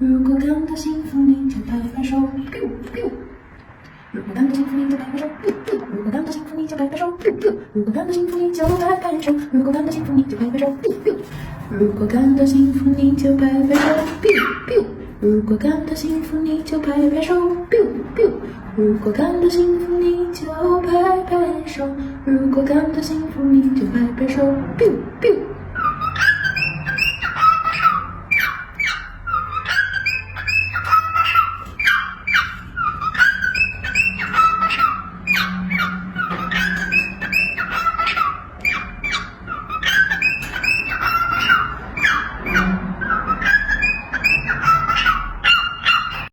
如果感到幸福，你就拍拍手。如果感到幸福，你就拍拍手。如果感到幸福，你就拍拍手。如果感到幸福，你就拍拍手。如果感到幸福，你就拍拍手。如果感到幸福，你就拍拍手。如果感到幸福，你就拍拍手。如果感到幸福，你就拍拍手。如果感到幸福，你就拍拍手。